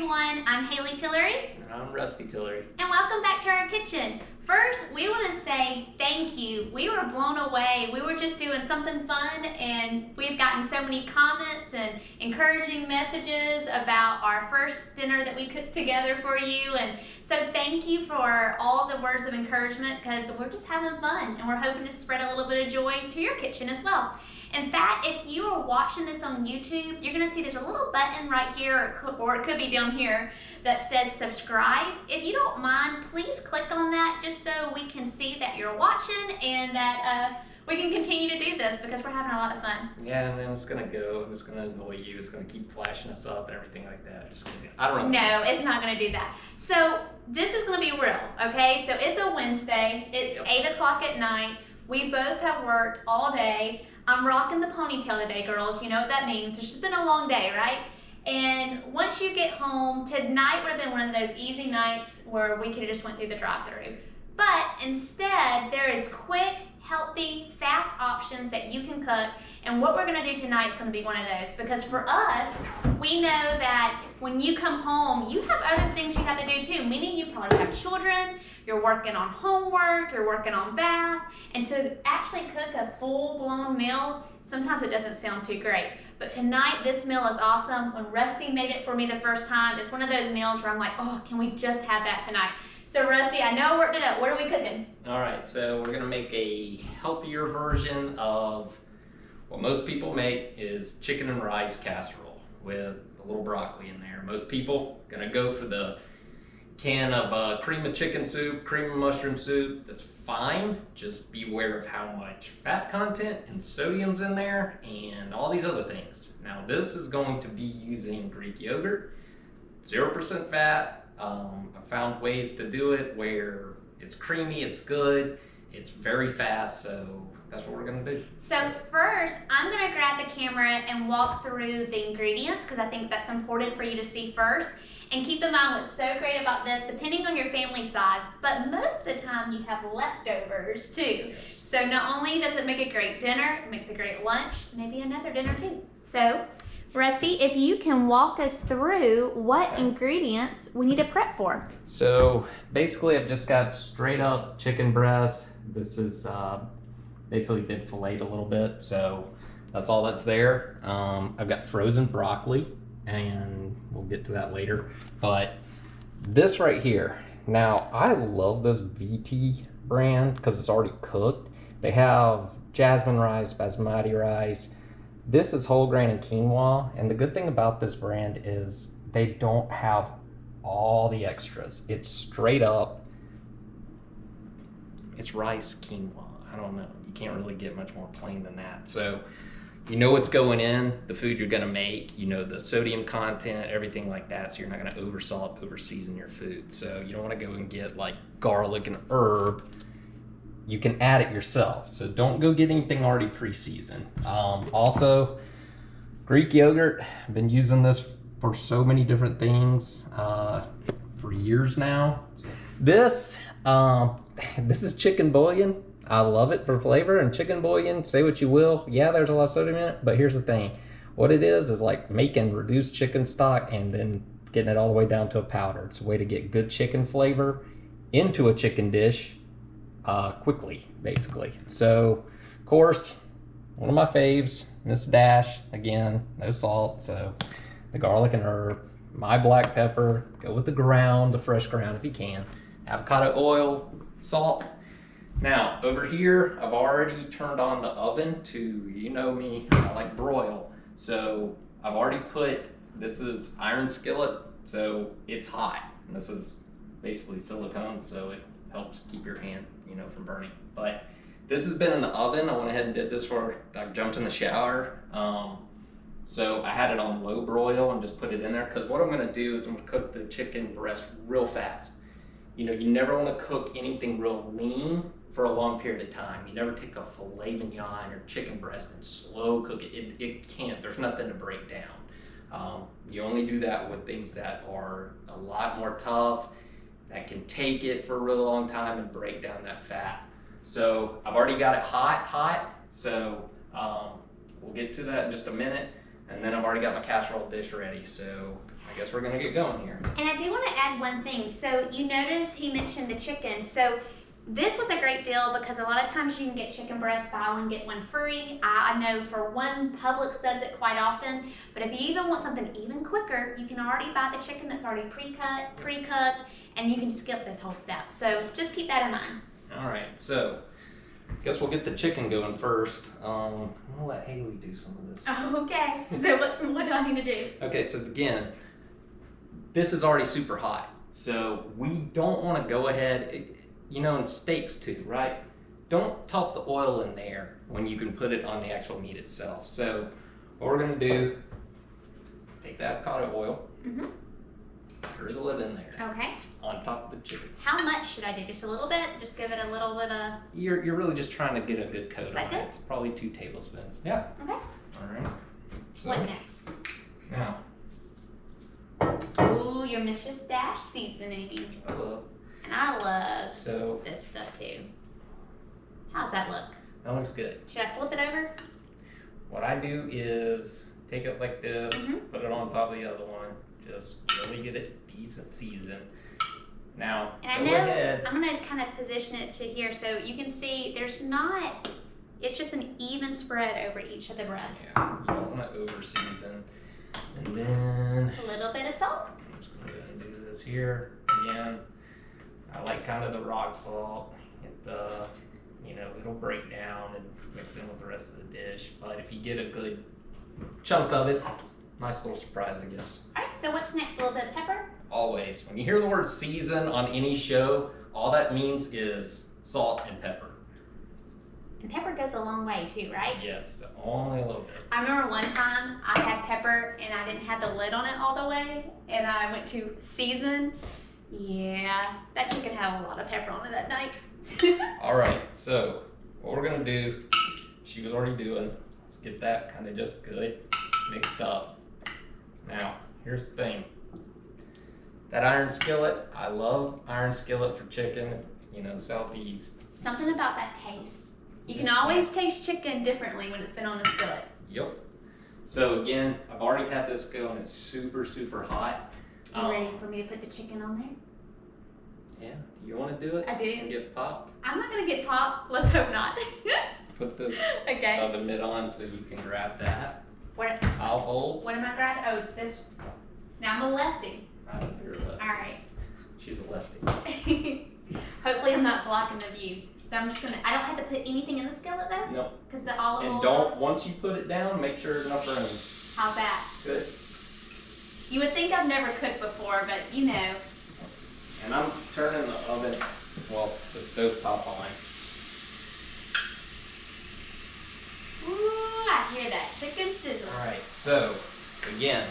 everyone, I'm Hayley Tillery. And I'm Rusty Tillery. And welcome back to our kitchen. First, we want to say thank you. We were blown away. We were just doing something fun and we've gotten so many comments and encouraging messages about our first dinner that we cooked together for you. And so thank you for all the words of encouragement because we're just having fun and we're hoping to spread a little bit of joy to your kitchen as well. In fact, if you are watching this on YouTube, you're gonna see there's a little button right here, or it could be down here, that says subscribe. If you don't mind, please click on that just so we can see that you're watching and that we can continue to do this because we're having a lot of fun. Yeah, and then it's gonna annoy you, it's gonna keep flashing us up and everything like that. Just kidding. I don't know. No, it's not gonna do that. So this is gonna be real, okay? So it's a Wednesday, it's 8 o'clock at night. We both have worked all day. I'm rocking the ponytail today, girls. You know what that means. It's just been a long day, right? And once you get home, tonight would have been one of those easy nights where we could have just went through the drive-thru. But instead, there is quick, healthy, fast options that you can cook. And what we're gonna do tonight is gonna be one of those. Because for us, we know that when you come home, you have other things you have to do too. Meaning you probably have children, you're working on homework, you're working on baths. And to actually cook a full-blown meal, sometimes it doesn't sound too great. But tonight, this meal is awesome. When Rusty made it for me the first time, it's one of those meals where I'm like, oh, can we just have that tonight? So Rusty, I know I worked it up. What are we cooking? All right, so we're gonna make a healthier version of what most people make is chicken and rice casserole with a little broccoli in there. Most people gonna go for the can of cream of chicken soup, cream of mushroom soup. That's fine. Just be aware of how much fat content and sodium's in there and all these other things. Now this is going to be using Greek yogurt, 0% fat. I found ways to do it where it's creamy, it's good, it's very fast, so that's what we're gonna do. So first, I'm gonna grab the camera and walk through the ingredients because I think that's important for you to see first. And keep in mind what's so great about this, depending on your family size, but most of the time you have leftovers too. Yes. So not only does it make a great dinner, it makes a great lunch, maybe another dinner too. So, Rusty, if you can walk us through what ingredients we need to prep for. So basically I've just got straight up chicken breast. This is basically been filleted a little bit, so that's all that's there. I've got frozen broccoli, and we'll get to that later. But this right here, now I love this VT brand because it's already cooked. They have jasmine rice, basmati rice. This is whole grain and quinoa, and the good thing about this brand is they don't have all the extras. It's straight up, it's rice quinoa. I don't know, you can't really get much more plain than that. So you know what's going in, the food you're gonna make, you know the sodium content, everything like that, so you're not gonna over salt, over season your food. So you don't wanna go and get like garlic and herb. You can add it yourself, so don't go get anything already pre-seasoned. Also, Greek yogurt, I've been using this for so many different things for years now. This is chicken bouillon. I love it for flavor, and chicken bouillon, say what you will, yeah, there's a lot of sodium in it, but here's the thing. What it is like making reduced chicken stock and then getting it all the way down to a powder. It's a way to get good chicken flavor into a chicken dish quickly, basically. So, of course, one of my faves, Miss Dash, again, no salt, so the garlic and herb, my black pepper, go with the fresh ground if you can, avocado oil, salt. Now, over here, I've already turned on the oven to, you know me, I like broil, so I've already put, this is iron skillet, so it's hot, and this is basically silicone, so it helps keep your hand, you know, from burning. But this has been in the oven. I went ahead and did this before I jumped in the shower. So I had it on low broil and just put it in there because what I'm gonna do is I'm gonna cook the chicken breast real fast. You know, you never wanna cook anything real lean for a long period of time. You never take a filet mignon or chicken breast and slow cook it. It can't, there's nothing to break down. You only do that with things that are a lot more tough, that can take it for a really long time and break down that fat. So I've already got it hot, so we'll get to that in just a minute. And then I've already got my casserole dish ready, so I guess we're gonna get going here. And I do want to add one thing. So you notice he mentioned the chicken. So this was a great deal because a lot of times you can get chicken breast, buy one, get one free. I know for one, Publix does it quite often. But if you even want something even quicker, you can already buy the chicken that's already pre-cut, pre-cooked, and you can skip this whole step. So just keep that in mind. All right, so I guess we'll get the chicken going first. I'm gonna let Hayley do some of this. Okay, so what do I need to do? Okay, so again, this is already super hot. So we don't wanna go ahead, you know, in steaks too, right? Don't toss the oil in there when you can put it on the actual meat itself. So what we're gonna do, take the avocado oil, drizzle it in there. Okay. On top of the chicken. How much should I do? Just a little bit? Just give it a little bit of... You're really just trying to get a good coat Is that on good? it. It's probably 2 tablespoons. Yeah. Okay. All right. So, What next? now, Ooh, your Mrs. Dash seasoning. I love. And I love So this stuff too. How's that look? that looks good. Should I flip it over? What I do is take it like this, Mhm. put it on top of the other one, just really get it decent seasoned. Now, And go I know ahead. I'm gonna kind of position it to here so you can see there's not, it's just an even spread over each of the breasts. Yeah, you don't want to over season. And then A little bit of salt. I'm just going to go ahead and do this here again. I like kind of the rock salt. You know, it'll break down and mix in with the rest of the dish. But if you get a good chunk of it, it's a nice little surprise, I guess. Alright, so what's next? A little bit of pepper? Always. When you hear the word season on any show, all that means is salt and pepper. And pepper goes a long way too, right? Yes, only a little bit. I remember one time I had pepper and I didn't have the lid on it all the way and I went to season. Yeah, that chicken had a lot of pepper on it that night. All right, so what we're gonna do, she was already doing, let's get that kind of just good mixed up. Now, here's the thing. That iron skillet, I love iron skillet for chicken, you know, southeast. Something about that taste. You can always taste chicken differently when it's been on the skillet. Yep. So again, I've already had this go and it's super, super hot. You ready for me to put the chicken on there? Yeah, you want to do it? I do. And get popped? I'm not gonna get popped. Let's hope not. Put this Okay. oven mitt on so you can grab that. What? I'll hold. What am I grabbing? Oh, this. Now I'm a lefty. I don't do lefty. All right. She's a lefty. Hopefully I'm not blocking the view. So I'm just gonna. I don't have to put anything in the skillet though. Nope. Because the olive oil. And don't, once you put it down, make sure there's enough room. How's that? Good. You would think I've never cooked before, but you know. And I'm turning the oven, well, the stove top on. Ooh, I hear that chicken sizzle. All right, so again,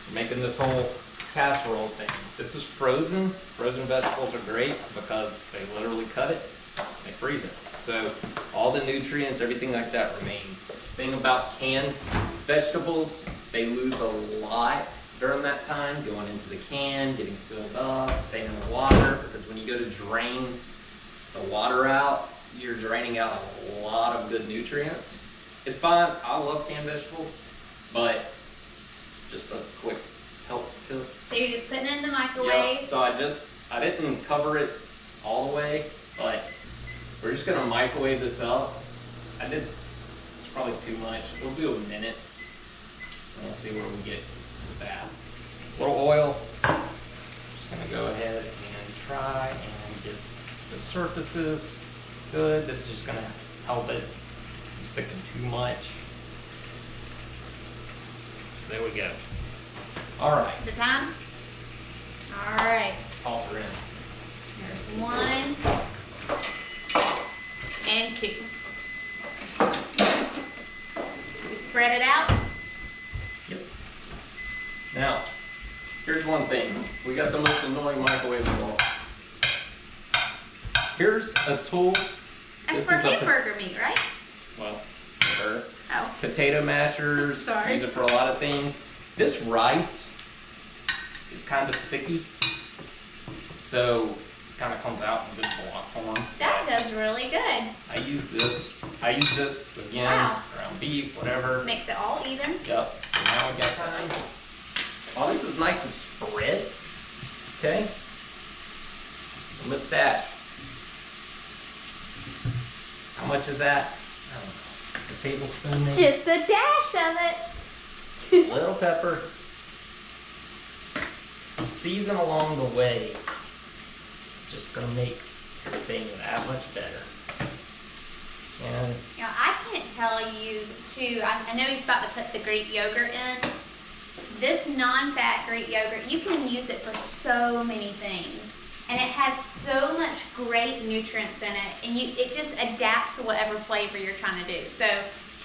we're making this whole casserole thing. This is frozen. Frozen vegetables are great because they literally cut it, they freeze it. So all the nutrients, everything like that remains. Thing about canned vegetables, they lose a lot during that time, going into the can, getting sealed up, staying in the water, because when you go to drain the water out, you're draining out a lot of good nutrients. It's fine, I love canned vegetables, but just a quick help to it. So you're just putting it in the microwave. Yeah, so I didn't cover it all the way, but we're just gonna microwave this up. It's probably too much. We'll do a minute, and we'll see where we get with that. A little oil. Just gonna go ahead and try and get the surfaces good. This is just gonna help it from sticking too much. So there we go. All right. Is it time? All right. Toss her in. There's 1 and 2. We spread it out. Yep. Now, here's one thing. We got the most annoying microwave in the world. Here's a tool. That's This for is a hamburger meat, right? Well, for Oh. potato mashers. Sorry. Use it for a lot of things. This rice is kind of sticky, so it kind of comes out in good block form. That does really good. I use this again Wow. right ground beef, whatever. Mix it all even. Yep, so now we got time. While this is nice and spread, okay, I'm gonna stash. How much is that? I don't know, a tablespoon maybe? Just a dash of it. Little pepper. Season along the way. It's just gonna make everything that much better. And You know, I can't tell you too, I know he's about to put the Greek yogurt in. This non-fat Greek yogurt, you can use it for so many things. And it has so much great nutrients in it, and it just adapts to whatever flavor you're trying to do. So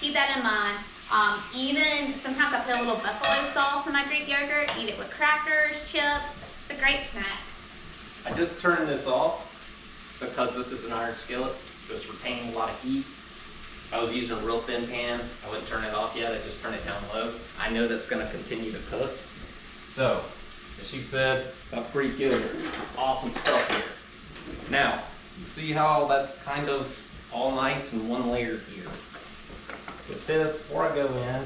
keep that in mind. Even sometimes I put a little buffalo sauce in my Greek yogurt, eat it with crackers, chips. It's a great snack. I just turned this off because this is an iron skillet, so it's retaining a lot of heat. If I was using a real thin pan, I wouldn't turn it off yet, I just turn it down low. I know that's gonna continue to cook. So, as she said, got pretty good. Awesome stuff here. Now, you see how that's kind of all nice in one layer here. With this, before I go in,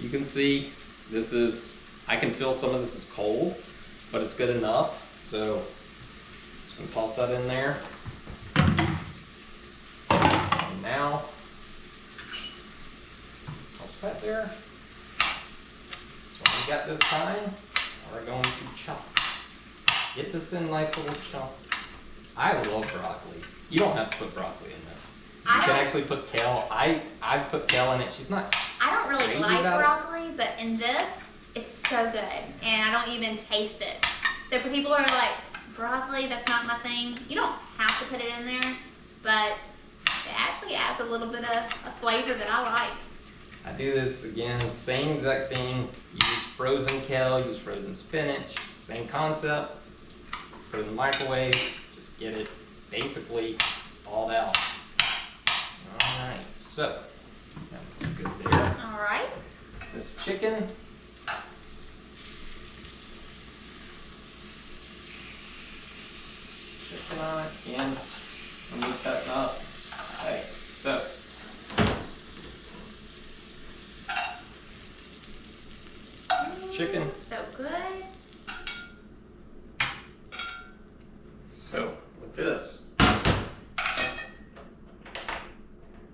you can see this is, I can feel some of this is cold, but it's good enough. So, just gonna toss that in there. And now, toss that there. So we got this time, we're going to chop. Get this in nice little chunks. I love broccoli. You don't have to put broccoli in this. You can actually put kale. I've put kale in it. She's not. I don't really crazy like about broccoli, but in this, it's so good, and I don't even taste it. So for people who are like, broccoli, that's not my thing, you don't have to put it in there, but it actually adds a little bit of a flavor that I like. I do this again, same exact thing. Use frozen kale, use frozen spinach, same concept. Put it in the microwave, just get it basically thawed out. Alright, so that looks good there. Alright. This chicken. Chicken on it again. I'm just cutting up. Alright, so chicken. So good. So with this,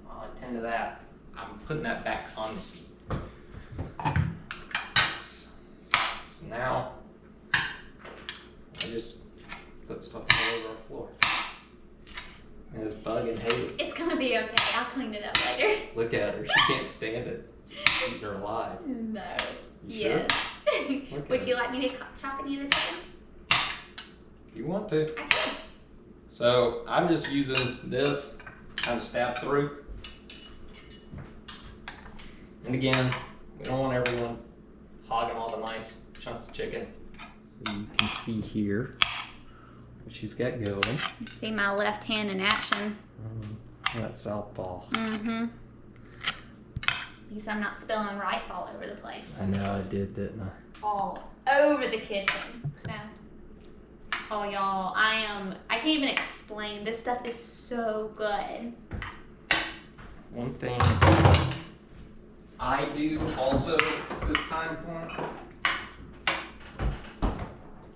I'll attend to that. I'm putting that back on the heat. So now I just put stuff all over our floor. And it's bugging Hayley. It's gonna be okay. I'll clean it up later. Look at her. She can't stand it. She's eating her alive. No. You Yes. Look Would at you it. like me to chop any of the chicken? If you want to. I can. So I'm just using this kind of stab through. And again, we don't want everyone hogging all the nice chunks of chicken. So you can see here what she's got going. See my left hand in action. That southpaw. Mm-hmm. At least I'm not spilling rice all over the place. I know I did, didn't I? All over the kitchen. So, oh y'all, I can't even explain. This stuff is so good. One thing I do also this time point,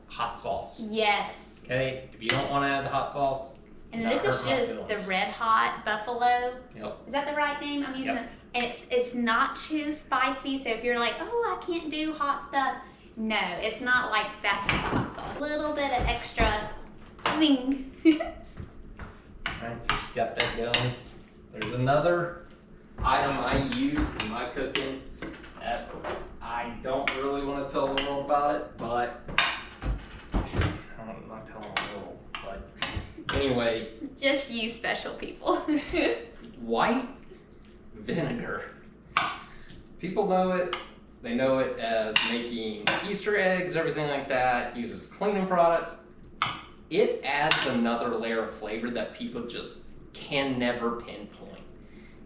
hot sauce. Yes. Okay, if you don't want to add the hot sauce, And Not this is hurt my just the feelings. Red Hot Buffalo. Yep. Is that the right name I'm using? Yep. It? And it's not too spicy, so if you're like, oh, I can't do hot stuff, no, it's not like that type of hot sauce. A little bit of extra zing. Alright, so she's got that going. There's another item I use in my cooking that I don't really want to tell the world about it, but I'm not telling the world, but anyway, Just you special people. white vinegar. People know it. They know it as making Easter eggs, everything like that. Uses cleaning products. It adds another layer of flavor that people just can never pinpoint.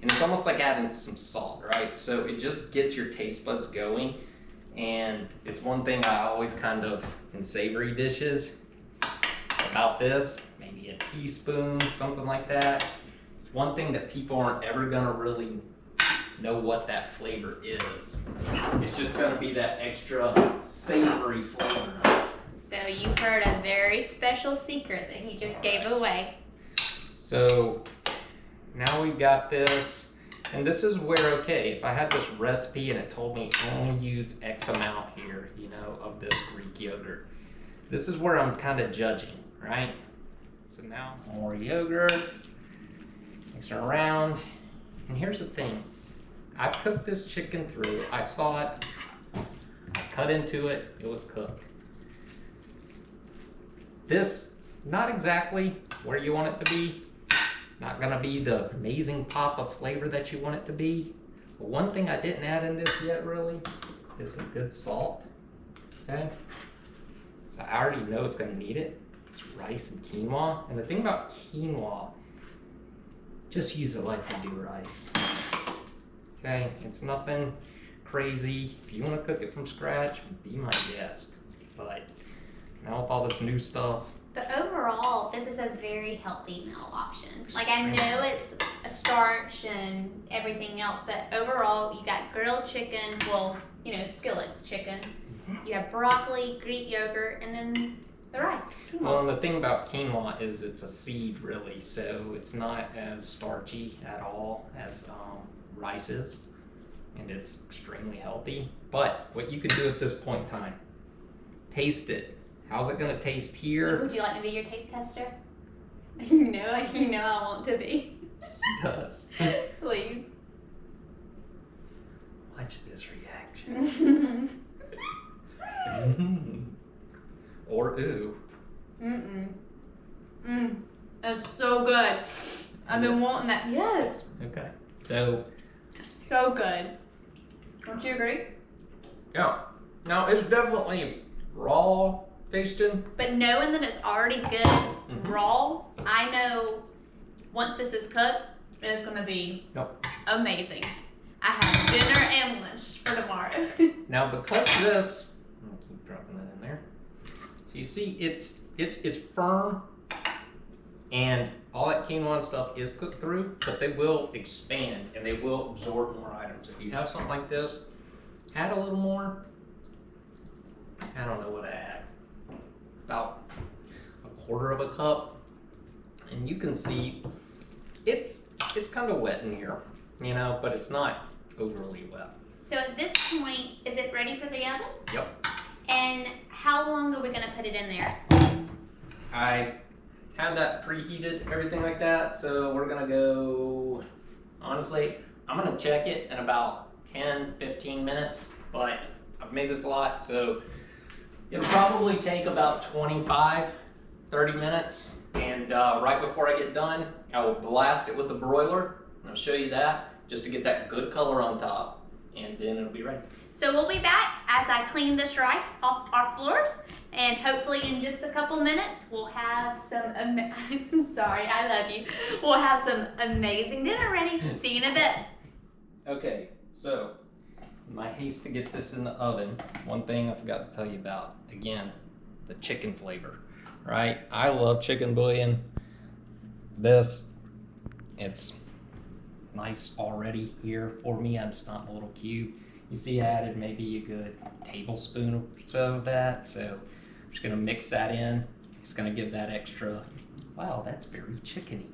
And it's almost like adding some salt, right? So it just gets your taste buds going. And it's one thing I always kind of, in savory dishes, about this, maybe a teaspoon, something like that. It's one thing that people aren't ever gonna really know what that flavor is. It's just gonna be that extra savory flavor. So you heard a very special secret that he just gave away. So now we've got this, and this is where, okay, if I had this recipe and it told me only use X amount here, you know, of this Greek yogurt, this is where I'm kind of judging, right? So now more yogurt, mix it around, and here's the thing. I've cooked this chicken through, I saw it, I cut into it, it was cooked. This, not exactly where you want it to be, not gonna be the amazing pop of flavor that you want it to be. But one thing I didn't add in this yet really is some good salt, okay? So I already know it's gonna need it. It's rice and quinoa. And the thing about quinoa, just use it like you do rice. Okay, it's nothing crazy. If you wanna cook it from scratch, be my guest. But now with all this new stuff. But overall, this is a very healthy meal option. Like, I know it's a starch and everything else, but overall, you got grilled chicken, well, you know, skillet chicken. You have broccoli, Greek yogurt, and then the rice. Quinoa. Well, and the thing about quinoa is it's a seed, really, so it's not as starchy at all as rice is, and it's extremely healthy. But what you could do at this point in time, taste it. How's it gonna taste here? Would you like to be your taste tester? You know I want to be. It does. Please. Watch this reaction. Or ooh. That's so good. I've been wanting that. Yes. Okay. So good. Don't you agree? yeah. Now it's definitely raw tasting. But knowing that it's already good raw, I know once this is cooked, it's gonna be amazing. I have dinner and lunch for tomorrow. Now because this, I'm gonna keep dropping that in there. So you see, it's firm, and all that quinoa and stuff is cooked through, but they will expand and they will absorb more items. If you have something like this, add a little more. I don't know what I add. About a quarter of a cup, and you can see it's kind of wet in here, you know, but it's not overly wet. So at this point, is it ready for the oven? Yep. And how long are we gonna put it in there? I had that preheated, everything like that, so we're gonna go, honestly, I'm gonna check it in about 10-15 minutes, but I've made this a lot, so it'll probably take about 25-30 minutes, and right before I get done, I will blast it with the broiler. I'll show you that, just to get that good color on top, and then it'll be ready. So we'll be back as I clean this rice off our floors, and hopefully in just a couple minutes, we'll have some, I'm sorry, I love you. We'll have some amazing dinner ready. See you in a bit. Okay, so in my haste to get this in the oven, one thing I forgot to tell you about, again, the chicken flavor, right? I love chicken bouillon. This, it's nice already here for me. I'm just not in a little cube. You see I added maybe a good tablespoon or so of that, so I'm just gonna mix that in. It's gonna give that extra, wow, that's very chickeny.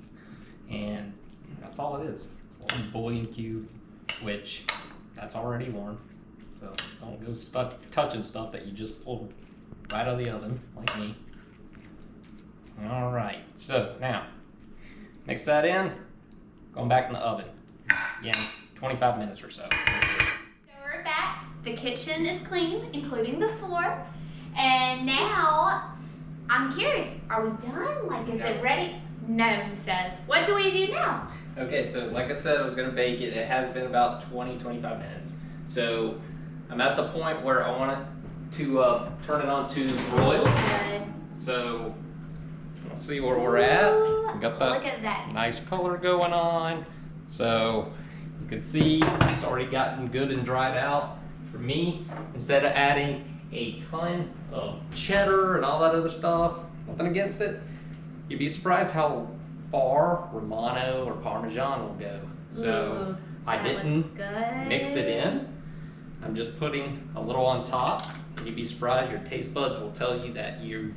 And that's all it is. It's a little bouillon cube, which that's already warm, so don't go touching stuff that you just pulled right out of the oven, like me. All right, so now, mix that in, going back in the oven. Again, 25 minutes or so. So we're back. The kitchen is clean, including the floor. And now, I'm curious, are we done? Like, is it ready? No, he says. What do we do now? Okay, so like I said, I was gonna bake it. It has been about 20-25 minutes. So I'm at the point where I want it to turn it on to broil. Good. So we'll see where we're at. We got that, look at that nice color going on. So you can see it's already gotten good and dried out. For me, instead of adding a ton of cheddar and all that other stuff, nothing against it, you'd be surprised how far Romano or Parmesan will go. So I That didn't looks good. mix it in. I'm just putting a little on top. You'd be surprised, your taste buds will tell you that you've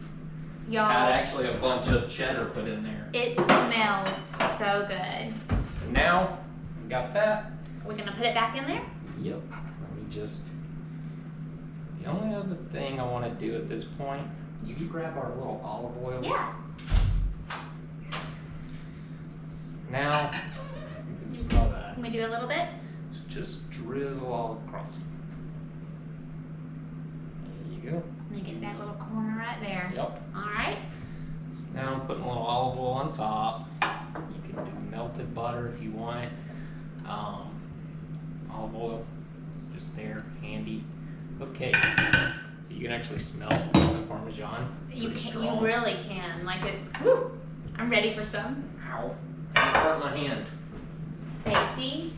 had Y'all, actually a bunch of cheddar put in there. it smells so good. So now, we got that. We're gonna put it back in there? Yep. Let me just. The only other thing I want to do at this point is you grab our little olive oil. Yeah. Now, you can smell that. Can we do a little bit? So just drizzle all across. There you go. Let me get that little corner right there. Yep. All right. So now I'm putting a little olive oil on top. You can do melted butter if you want it. Olive oil, it's just there, handy. Okay, so you can actually smell the Parmesan. You Pretty can, you strong. really can. Like it's, whew, I'm ready for some. Ow, I just burnt my hand. Safety.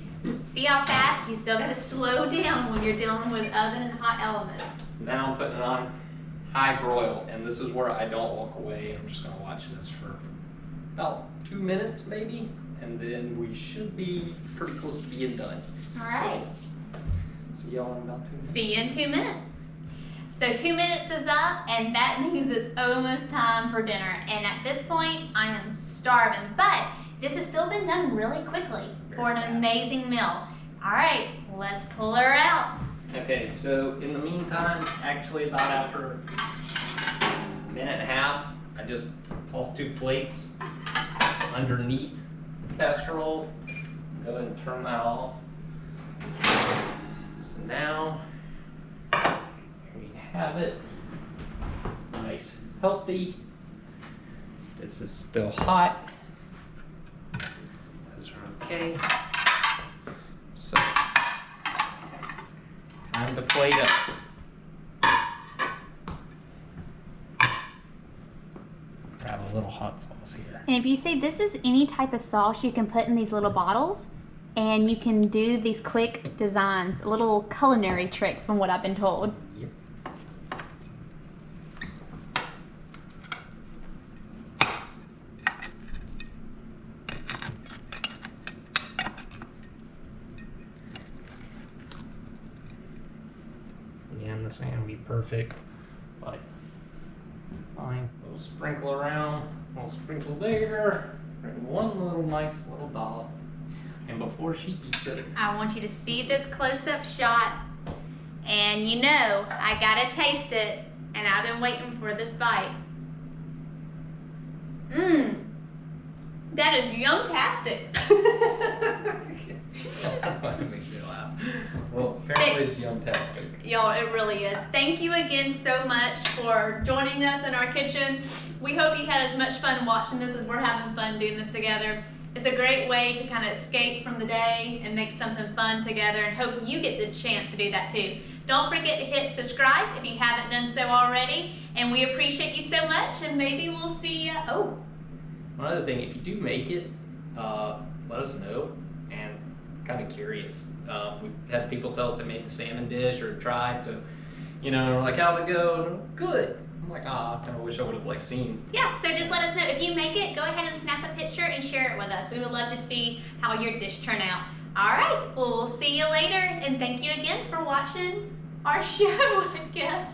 See how fast? You still gotta slow down when you're dealing with oven and hot elements. So now I'm putting it on high broil, and this is where I don't walk away. I'm just gonna watch this for about 2 minutes maybe, and then we should be pretty close to being done. All right. So, see y'all in about 2 minutes. See you in 2 minutes. So 2 minutes is up, and that means it's almost time for dinner. And at this point, I am starving, but this has still been done really quickly for an amazing meal. All right, let's pull her out. Okay, so in the meantime, actually about after a minute and a half, I just tossed 2 plates underneath the casserole. Go ahead and turn that off. So now, here we have it. Nice, healthy. This is still hot. Those are okay. So, time to plate up. Grab a little hot sauce here. And if you see, this is any type of sauce you can put in these little bottles, and you can do these quick designs, a little culinary trick from what I've been told. Yep. Again, this ain't gonna be perfect, but it's fine. A little sprinkle around, a little sprinkle there, and one little nice little dollop. And before she eats it, I want you to see this close-up shot, and you know I gotta taste it, and I've been waiting for this bite. Mmm, that is yum-tastic. that makes me laugh. Well, apparently it's yum-tastic. Y'all, it really is. Thank you again so much for joining us in our kitchen. We hope you had as much fun watching this as we're having fun doing this together. It's a great way to kind of escape from the day and make something fun together, and hope you get the chance to do that too. Don't forget to hit subscribe if you haven't done so already, and we appreciate you so much, and maybe we'll see you. Oh. One other thing, if you do make it, let us know, and I'm kind of curious. We've had people tell us they made the salmon dish or tried, so, you know, we're like, how'd it go? And I'm, good. I'm like, I kind of wish I would have like seen. Yeah, so just let us know. If you make it, go ahead and snap a picture and share it with us. We would love to see how your dish turned out. All right, well, we'll see you later, and thank you again for watching our show, I guess.